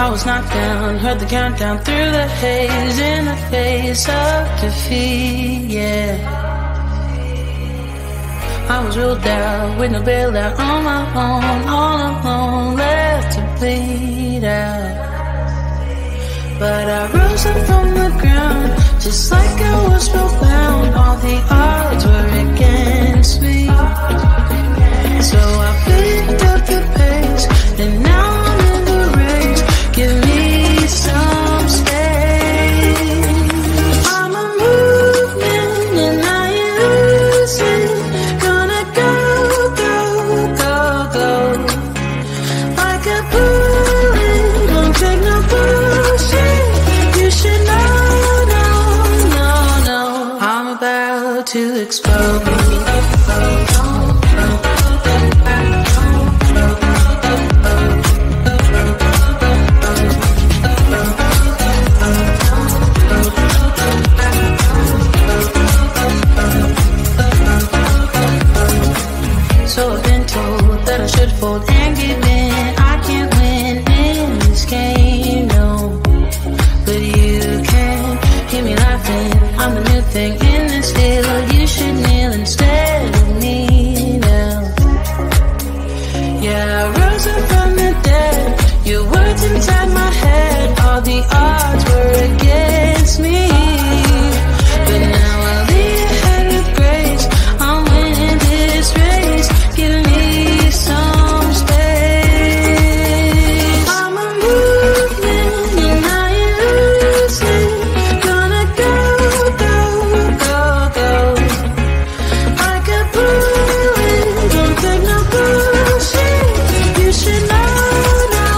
I was knocked down, heard the countdown through the haze, in the face of defeat, yeah. I was ruled out, with no bailout, on my own, all alone, left to bleed out. But I rose up from the ground, just like I was spellbound. All the odds were against me, so I picked up the pace, and now I'm in the race. Give me some space. I'm a movement and I ain't losing. Gonna go, go, go, go. Like a bullet, don't take no bullshit. You should know, no, no, no. I'm about to explode. So I've been told that I should fold and give in. I can't win in this game, no. But you can hear me laughing. I'm the new thing in this deal. You should kneel instead of me now. Yeah, I rose up from the dead. Your words inside my head. All the odds were against me, but now I lead ahead with grace. I'm winning this race. Give me some space. I'm a movement and I ain't losing. Gonna go, go, go, go. Like a bullet, don't take no bullshit. You should know, no,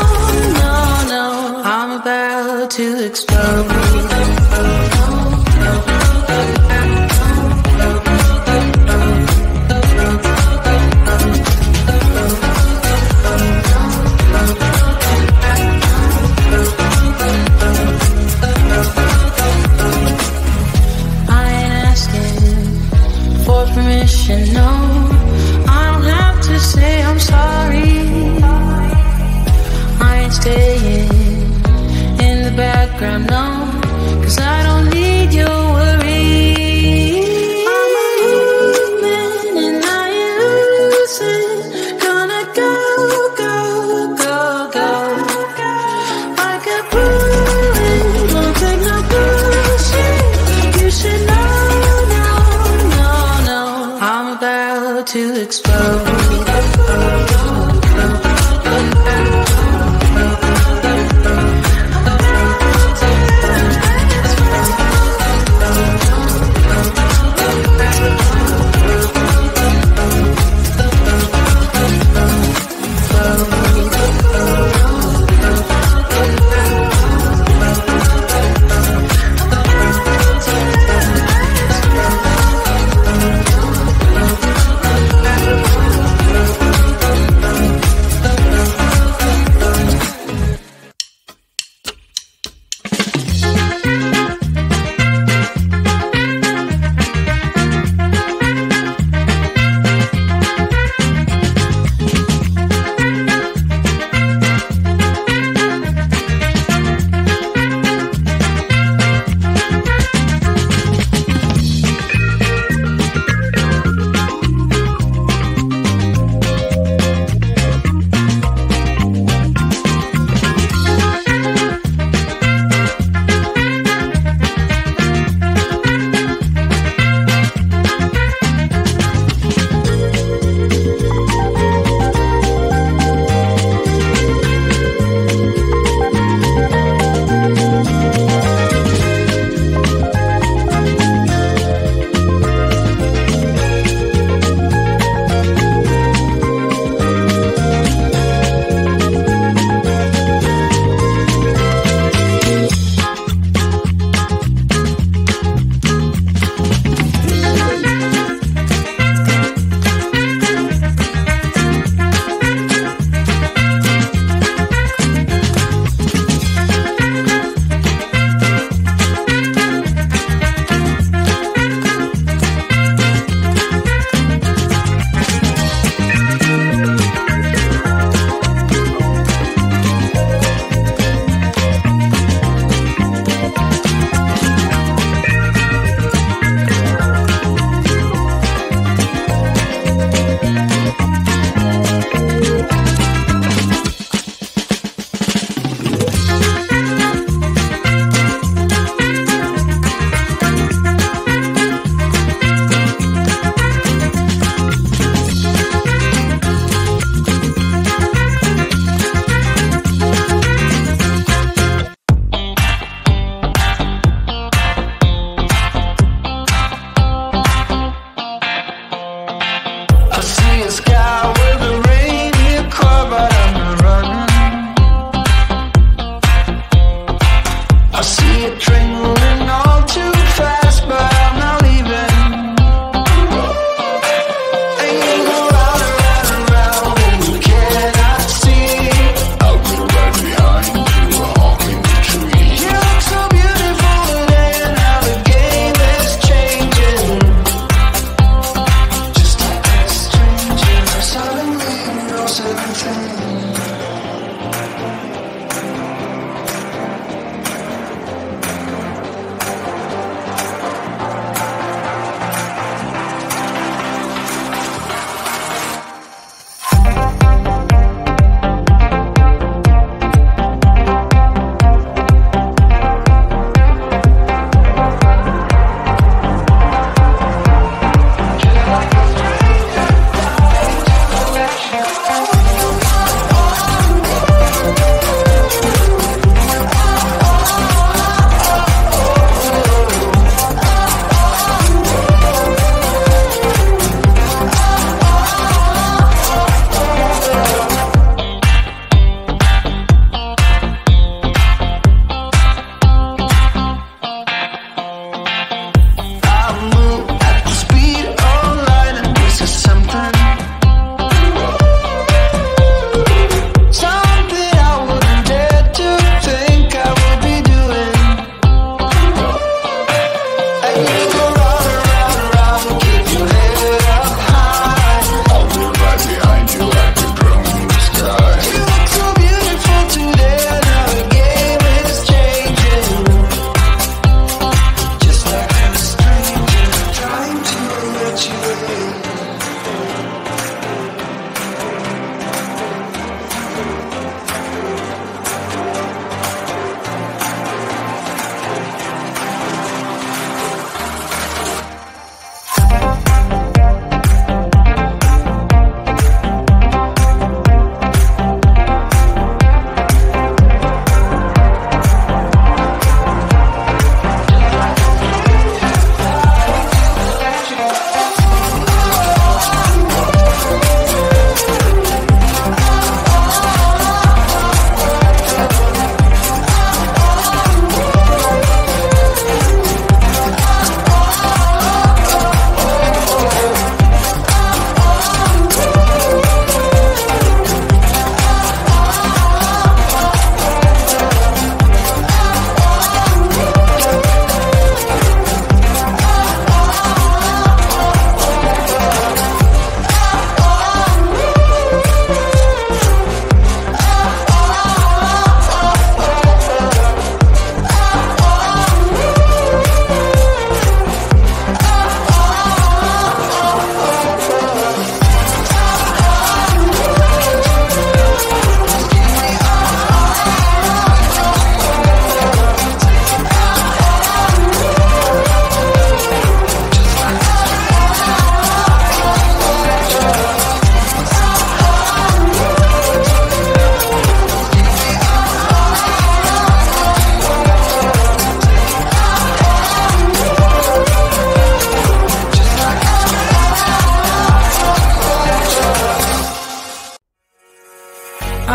no, no. I'm about to explode. Permission, no, I don't have to say I'm sorry. I ain't staying in the background, no, 'cause I don't need your worry. I'm a movement and I ain't losing. Gonna go, go, go, go. Like a bullet, don't take no bullshit. You should know. I'm about to explode.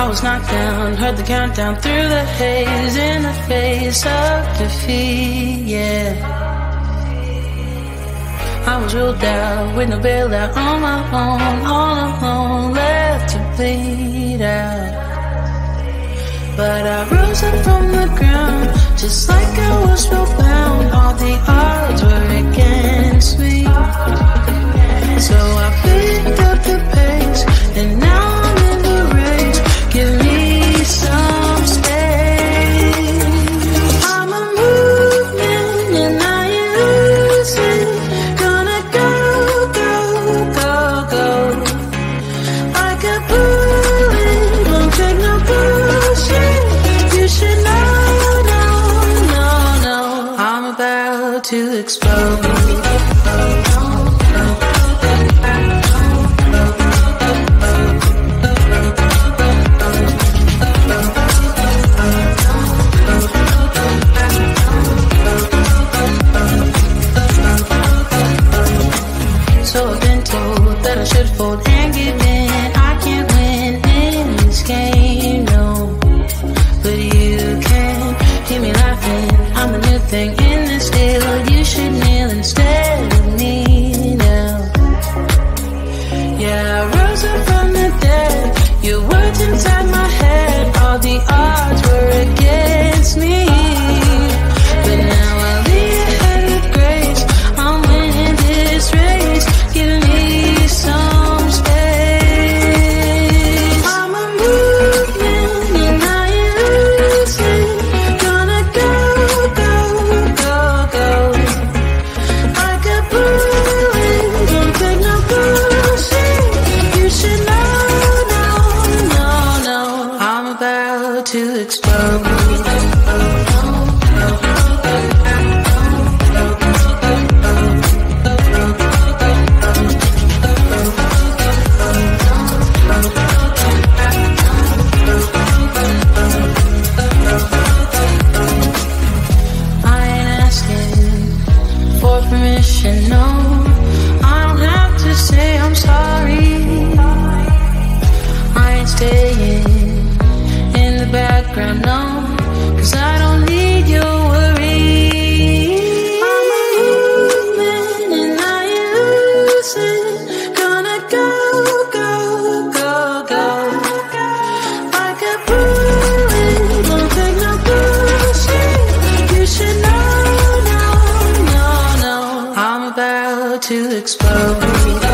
I was knocked down, heard the countdown through the haze, in the face of defeat, yeah. I was ruled out with no bailout, on my own, all alone, left to bleed out. But I rose up from the ground, just like I was spellbound. All the odds were against me, so I picked up the pace, and now I'm in the race. Give me some space. I'm a movement and I ain't losing. Gonna go, go, go, go. Like a bullet, won't take no bullshit. You should know, no, no, no. I'm about to explode. So I've been told that I should fold and give in. I can't win in this game, no. But you can hear me laughing. I'm the new thing in this deal. You should kneel instead of me now. Yeah, I rose up from the dead. Your words inside my head. All the odds were against me, but now I lead ahead with grace. I'm winning this race. Give me some space. I'm a movement and I ain't losing. Gonna go, go, go, go. Like a bullet, don't take no bullshit. You should know, no, no, no. I'm about to explode. Permission, no, I don't have to say I'm sorry. I ain't staying in the background, no, 'cause I don't need your worry. I'm a movement and I ain't losing. Gonna go, go, go, go. Like a bullet, won't take no bullshit. You should know, no, no, no. I'm about to explode.